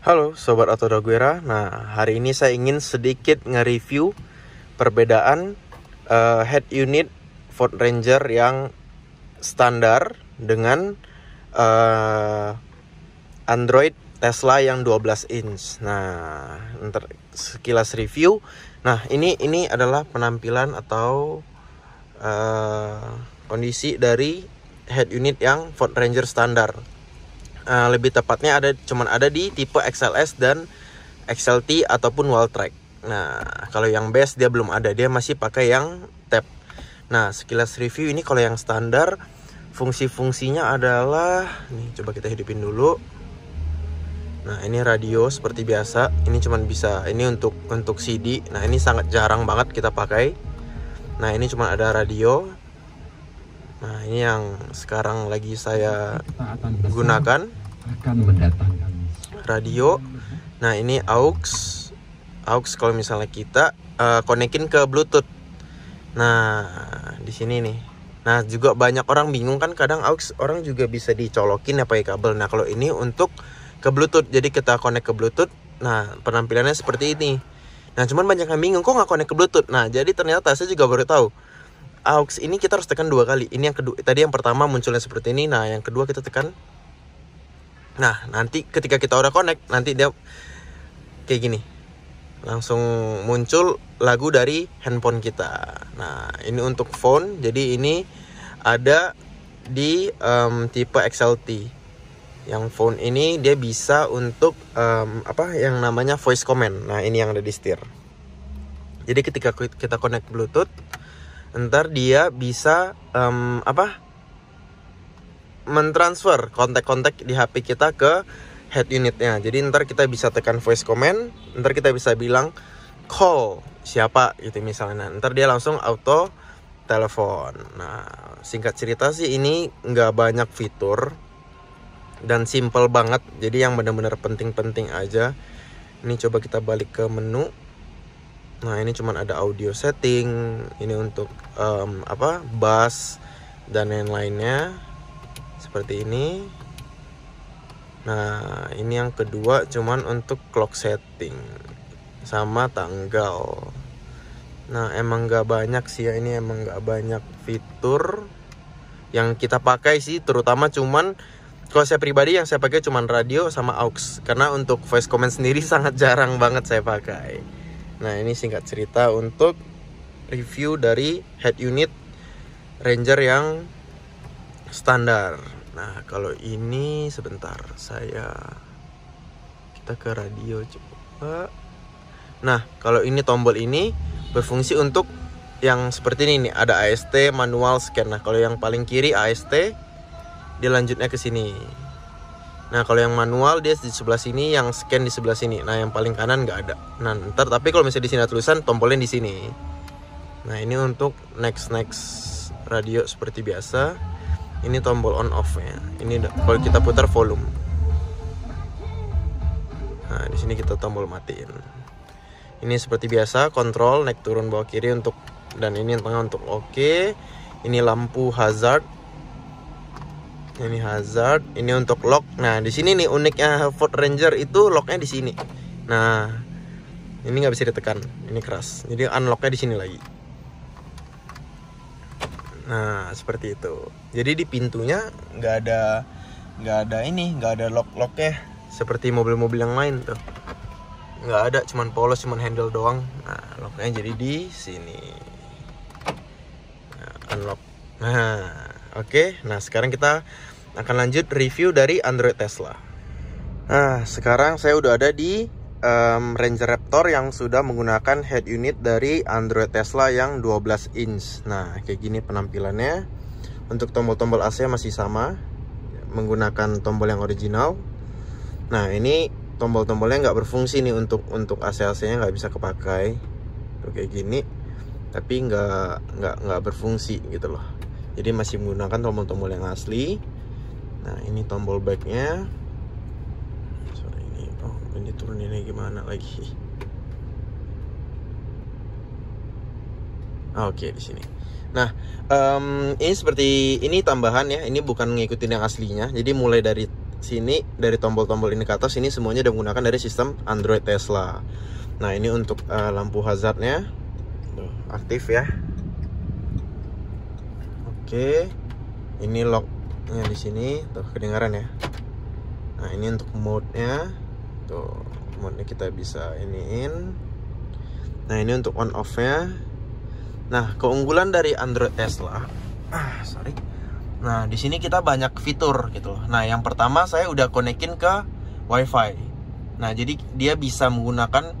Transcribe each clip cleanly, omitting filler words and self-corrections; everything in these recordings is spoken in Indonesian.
Halo Sobat Autodaguera. Nah, hari ini saya ingin sedikit nge-review perbedaan head unit Ford Ranger yang standar dengan Android Tesla yang 12 inch. Nah, ntar sekilas review. Nah, ini adalah penampilan atau kondisi dari head unit yang Ford Ranger standar. Lebih tepatnya cuman ada di tipe XLS dan XLT ataupun Walltrack. Nah, kalau yang base dia belum ada, dia masih pakai yang tab. Nah, sekilas review ini kalau yang standar fungsi-fungsinya adalah nih, coba kita hidupin dulu. Nah, ini radio seperti biasa. Ini cuman bisa, ini untuk CD. Nah, ini sangat jarang banget kita pakai. Nah, ini cuma ada radio. Nah, ini yang sekarang lagi saya gunakan, akan mendatangkan radio. Nah, ini aux kalau misalnya kita konekin ke Bluetooth. Nah, di sini nih. Nah, juga banyak orang bingung kan, kadang aux orang juga bisa dicolokin ya pakai kabel. Nah, kalau ini untuk ke Bluetooth, jadi kita connect ke Bluetooth. Nah, penampilannya seperti ini. Nah, cuman banyak yang bingung kok nggak connect ke Bluetooth. Nah, jadi ternyata saya juga baru tahu. Aux ini kita harus tekan 2 kali. Ini yang kedua. Tadi yang pertama munculnya seperti ini. Nah, yang kedua kita tekan. Nah, nanti ketika kita udah connect, nanti dia kayak gini. Langsung muncul lagu dari handphone kita. Nah, ini untuk phone. Jadi ini ada di tipe XLT. Yang phone ini dia bisa untuk yang namanya voice command. Nah, ini yang ada di setir. Jadi ketika kita connect Bluetooth, ntar dia bisa mentransfer kontak-kontak di HP kita ke head unitnya. Jadi ntar kita bisa tekan voice command, ntar kita bisa bilang call siapa gitu misalnya. Ntar dia langsung auto telepon. Nah, singkat cerita sih ini nggak banyak fitur dan simple banget. Jadi yang benar-benar penting-penting aja. Ini coba kita balik ke menu. Nah, ini cuman ada audio setting, ini untuk bass dan lain-lainnya seperti ini. Nah, ini yang kedua cuman untuk clock setting sama tanggal. Nah, emang gak banyak sih ya, ini emang gak banyak fitur yang kita pakai sih, terutama cuman kalau saya pribadi yang saya pakai cuman radio sama aux, karena untuk voice command sendiri sangat jarang banget saya pakai. Nah, ini singkat cerita untuk review dari head unit Ranger yang standar. Nah, kalau ini sebentar, kita ke radio coba. Nah, kalau ini tombol ini berfungsi untuk yang seperti ini nih, ada AST, manual, scan. Nah, kalau yang paling kiri AST, dia lanjutnya ke sini. Nah, kalau yang manual dia di sebelah sini, yang scan di sebelah sini. Nah, yang paling kanan nggak ada. Nah, ntar tapi kalau misalnya di sini ada tulisan, tombolnya di sini. Nah, ini untuk next radio seperti biasa. Ini tombol on off-nya. Ini kalau kita putar volume. Nah, di sini kita tombol matiin. Ini seperti biasa, kontrol naik turun bawah kiri untuk, dan ini yang tengah untuk oke. Ini lampu hazard. Ini hazard, ini untuk lock. Nah, di sini nih uniknya Ford Ranger itu locknya di sini. Nah, ini nggak bisa ditekan, ini keras. Jadi unlocknya di sini lagi. Nah, seperti itu. Jadi di pintunya nggak ada locknya seperti mobil-mobil yang lain tuh. Nggak ada, cuman polos, cuman handle doang. Nah, locknya jadi di sini. Nah, unlock. Nah, oke. Nah, sekarang kita akan lanjut review dari Android Tesla. Nah, sekarang saya udah ada di Ranger Raptor yang sudah menggunakan head unit dari Android Tesla yang 12 inch. Nah, kayak gini penampilannya. Untuk tombol-tombol AC masih sama, menggunakan tombol yang original. Nah, ini tombol-tombolnya nggak berfungsi nih, untuk AC-AC-nya nggak bisa kepakai. Tuh, kayak gini, tapi nggak berfungsi gitu loh. Jadi masih menggunakan tombol-tombol yang asli. Nah, ini tombol backnya. Ini turuninnya gimana lagi? Oke, di sini. Nah, ini seperti ini tambahan ya. Ini bukan ngikutin yang aslinya. Jadi mulai dari sini dari tombol-tombol ini ke atas ini semuanya udah menggunakan dari sistem Android Tesla. Nah ini untuk lampu hazardnya tuh, aktif ya. Oke, ini locknya di sini tuh kedengaran ya. Nah ini untuk mode-nya tuh, mode-nya kita bisa iniin. Nah ini untuk on off-nya. Nah keunggulan dari Android Tesla, nah di sini kita banyak fitur gitu loh. Nah yang pertama saya udah konekin ke WiFi. Nah jadi dia bisa menggunakan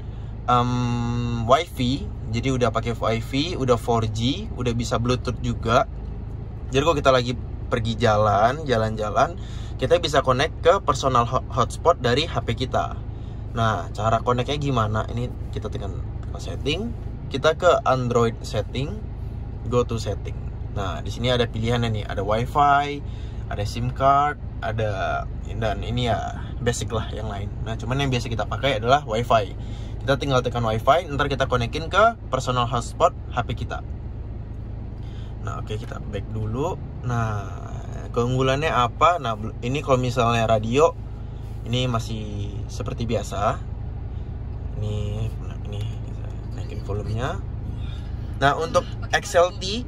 WiFi. Jadi udah pakai WiFi, udah 4G, udah bisa Bluetooth juga. Jadi kalau kita lagi pergi jalan-jalan, kita bisa connect ke personal hotspot dari HP kita. Nah cara connectnya gimana? Ini kita tekan setting, kita ke Android setting, go to setting. Nah, di sini ada pilihannya nih, ada WiFi, ada SIM card, ada, dan ini ya basic lah yang lain. Nah, cuman yang biasa kita pakai adalah WiFi. Kita tinggal tekan WiFi, ntar kita konekin ke personal hotspot HP kita. Nah, oke, kita back dulu. Nah, keunggulannya apa? Nah, ini kalau misalnya radio, ini masih seperti biasa. Ini kita naikin volumenya. Nah, untuk XLT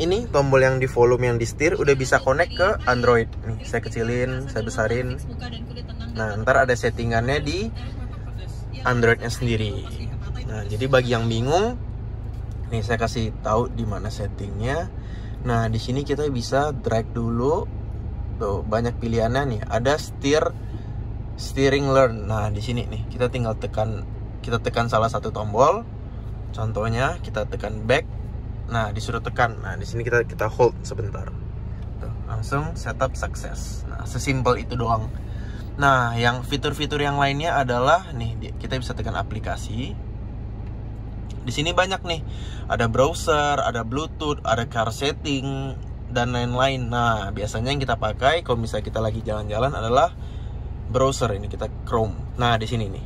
ini tombol yang di volume yang di setir udah bisa connect ke Android. Nih, saya kecilin, saya besarin. Nah, ntar ada settingannya di Androidnya sendiri. Nah, jadi bagi yang bingung, nih saya kasih tahu di mana settingnya. Nah, di sini kita bisa drag dulu. Tuh, banyak pilihannya nih. Ada steering learn. Nah, di sini nih kita tinggal tekan salah satu tombol. Contohnya kita tekan back. Nah, disuruh tekan. Nah, di sini kita hold sebentar. Tuh, langsung setup sukses. Nah, sesimpel itu doang. Nah, yang fitur-fitur yang lainnya adalah nih, kita bisa tekan aplikasi. Di sini banyak nih. Ada browser, ada Bluetooth, ada car setting dan lain-lain. Nah, biasanya yang kita pakai kalau misalnya kita lagi jalan-jalan adalah browser. Ini kita Chrome. Nah, di sini nih.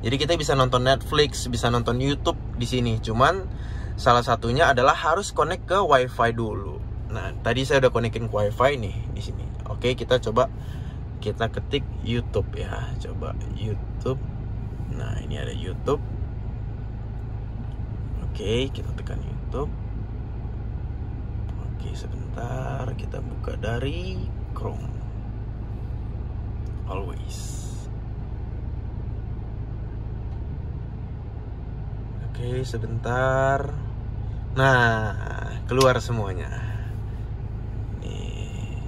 Jadi kita bisa nonton Netflix, bisa nonton YouTube di sini. Cuman salah satunya adalah harus connect ke WiFi dulu. Nah, tadi saya udah connectin ke WiFi nih di sini. Oke, kita coba kita ketik YouTube ya. Coba YouTube. Nah, ini ada YouTube. Oke, kita tekan YouTube. Oke, sebentar kita buka dari Chrome. Always. Oke, sebentar. Nah, keluar semuanya. Nih.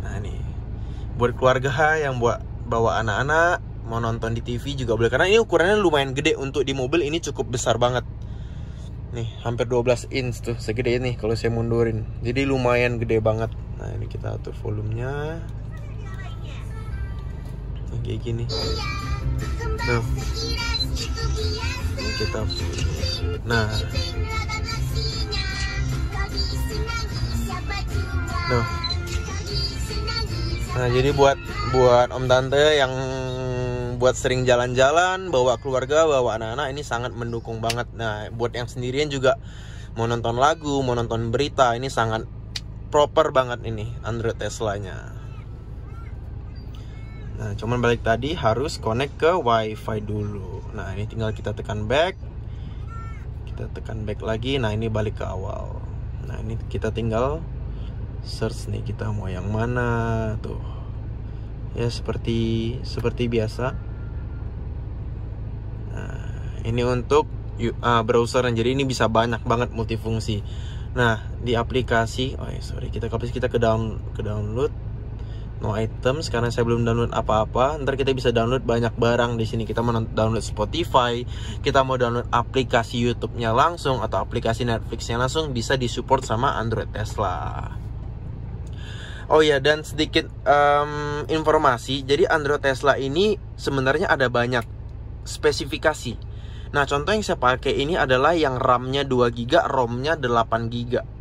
Nah, nih. Buat keluarga yang bawa anak-anak mau nonton di TV juga boleh, karena ini ukurannya lumayan gede. Untuk di mobil ini cukup besar banget. Nih, hampir 12 inch tuh, segede ini kalau saya mundurin. Jadi lumayan gede banget. Nah, ini kita atur volumenya. Nah, kayak gini. Tuh. Ini kita. Nah. Tuh. Nah, jadi buat om tante yang buat sering jalan-jalan, bawa keluarga, bawa anak-anak, ini sangat mendukung banget. Nah, buat yang sendirian juga mau nonton lagu, mau nonton berita, ini sangat proper banget ini Android Tesla-nya. Nah, cuman balik tadi harus connect ke WiFi dulu. Nah, ini tinggal kita tekan back. Kita tekan back lagi. Nah, ini balik ke awal. Nah, ini kita tinggal search nih, kita mau yang mana tuh. Ya, seperti biasa. Nah, ini untuk browser, jadi ini bisa banyak banget multifungsi. Nah, di aplikasi, kita ke download. No items, karena saya belum download apa-apa. Ntar kita bisa download banyak barang di sini. Kita mau download Spotify, kita mau download aplikasi YouTube-nya langsung atau aplikasi Netflix-nya langsung, bisa disupport sama Android Tesla. Oh ya, dan sedikit informasi. Jadi Android Tesla ini sebenarnya ada banyak spesifikasi. Nah, contoh yang saya pakai ini adalah yang RAM-nya 2GB, ROM-nya 8GB.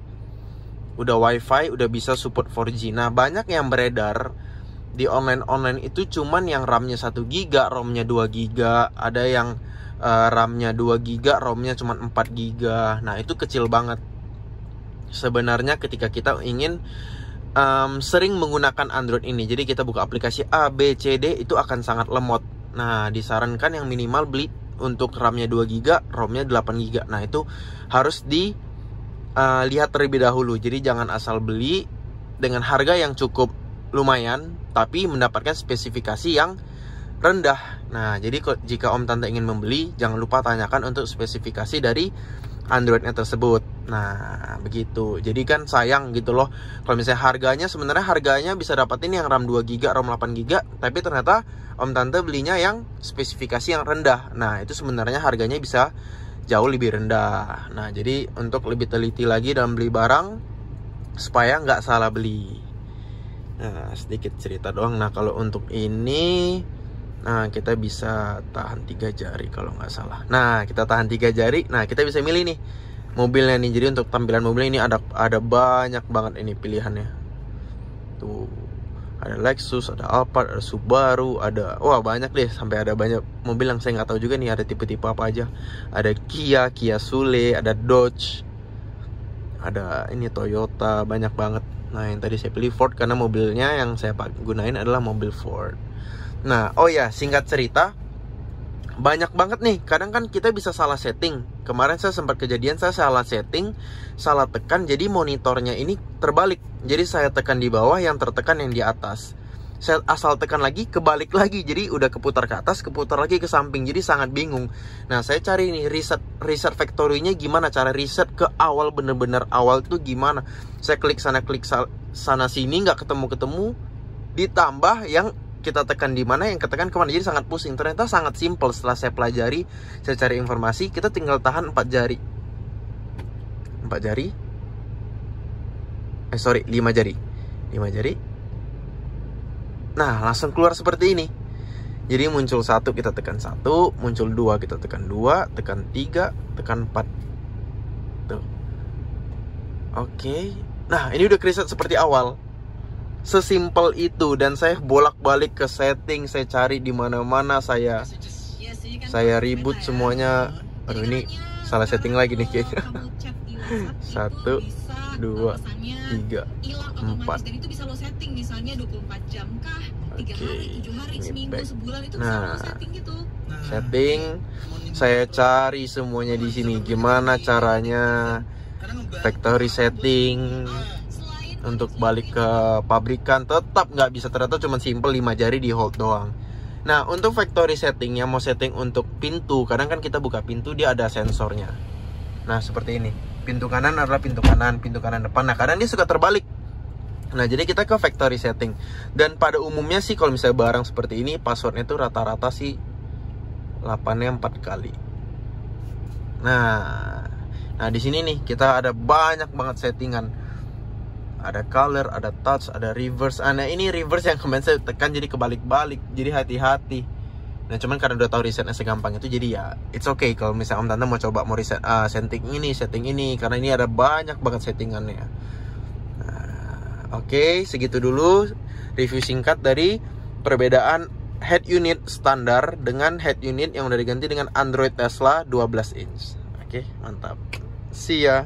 Udah WiFi, udah bisa support 4G. Nah, banyak yang beredar di online itu cuman yang RAM-nya 1GB, ROM-nya 2GB. Ada yang RAM-nya 2GB, ROM-nya cuman 4GB. Nah, itu kecil banget. Sebenarnya ketika kita ingin sering menggunakan Android ini, jadi kita buka aplikasi A, B, C, D, itu akan sangat lemot. Nah, disarankan yang minimal beli untuk RAM-nya 2GB, ROM-nya 8GB. Nah, itu harus lihat terlebih dahulu. Jadi jangan asal beli dengan harga yang cukup lumayan tapi mendapatkan spesifikasi yang rendah. Nah, jadi jika Om Tante ingin membeli, jangan lupa tanyakan untuk spesifikasi dari Androidnya tersebut. Nah, begitu. Jadi kan sayang gitu loh kalau misalnya harganya bisa dapatin yang RAM 2GB, ROM 8GB, tapi ternyata Om Tante belinya yang spesifikasi yang rendah. Nah, itu sebenarnya harganya bisa jauh lebih rendah. Nah, jadi untuk lebih teliti lagi dalam beli barang supaya nggak salah beli. Nah, sedikit cerita doang. Nah, kalau untuk ini, nah, kita bisa tahan 3 jari kalau nggak salah. Nah, kita tahan 3 jari. Nah, kita bisa milih nih mobilnya nih. Jadi untuk tampilan mobilnya ini ada banyak banget ini pilihannya. Tuh, ada Lexus, ada Alphard, ada Subaru, wah banyak deh. Sampai ada banyak mobil yang saya nggak tahu juga nih ada tipe-tipe apa aja. Ada Kia Soul, ada Dodge, ada ini Toyota, banyak banget. Nah, yang tadi saya pilih Ford karena mobilnya yang saya gunain adalah mobil Ford. Nah, oh ya, singkat cerita, banyak banget nih. Kadang kan kita bisa salah setting. Kemarin saya sempat kejadian saya salah setting, salah tekan, jadi monitornya ini terbalik. Jadi saya tekan di bawah, yang tertekan yang di atas. Saya asal tekan lagi, kebalik lagi. Jadi udah keputar ke atas, keputar lagi ke samping. Jadi sangat bingung. Nah, saya cari nih reset factory-nya gimana, cara reset ke awal, bener-bener awal itu gimana. Saya klik sana sini, nggak ketemu. Ditambah yang kita tekan di mana, yang ketekan kemana. Jadi sangat pusing. Ternyata sangat simple. Setelah saya pelajari, saya cari informasi, kita tinggal tahan 4 jari. 5 jari. Nah, langsung keluar seperti ini. Jadi muncul 1, kita tekan 1, muncul 2, kita tekan 2, tekan 3, tekan 4. Tuh. Oke. Nah, ini udah reset seperti awal. Sesimpel itu, dan saya bolak-balik ke setting, saya cari di mana-mana, saya ribut semuanya. Aduh, ini salah setting lagi nih kayaknya. 1, 2, 3, 4. Dan itu bisa lo setting misalnya 24 jam kah, 3 hari, 7 hari, seminggu, sebulan, itu bisa lo setting gitu. Setting, saya cari semuanya di sini. Gimana caranya factory setting untuk balik ke pabrikan, tetap nggak bisa. Ternyata cuma simple 5 jari di hold doang. Nah, untuk factory settingnya, mau setting untuk pintu, kadang kan kita buka pintu dia ada sensornya. Nah, seperti ini. Pintu kanan adalah pintu kanan depan. Nah, kadang dia suka terbalik. Nah, jadi kita ke factory setting. Dan pada umumnya sih kalau misalnya barang seperti ini, passwordnya tuh rata-rata sih 8-nya 4 kali. Nah, di sini nih kita ada banyak banget settingan. Ada color, ada touch, ada reverse. Nah, ini reverse yang kemarin saya tekan jadi kebalik-balik. Jadi hati-hati. Nah, cuman karena udah tahu resetnya segampang itu, jadi ya it's okay kalau misalnya Om Tante mau coba mau reset setting ini, karena ini ada banyak banget settingannya. Nah, oke, segitu dulu review singkat dari perbedaan head unit standar dengan head unit yang udah diganti dengan Android Tesla 12 inch. Oke, mantap. See ya.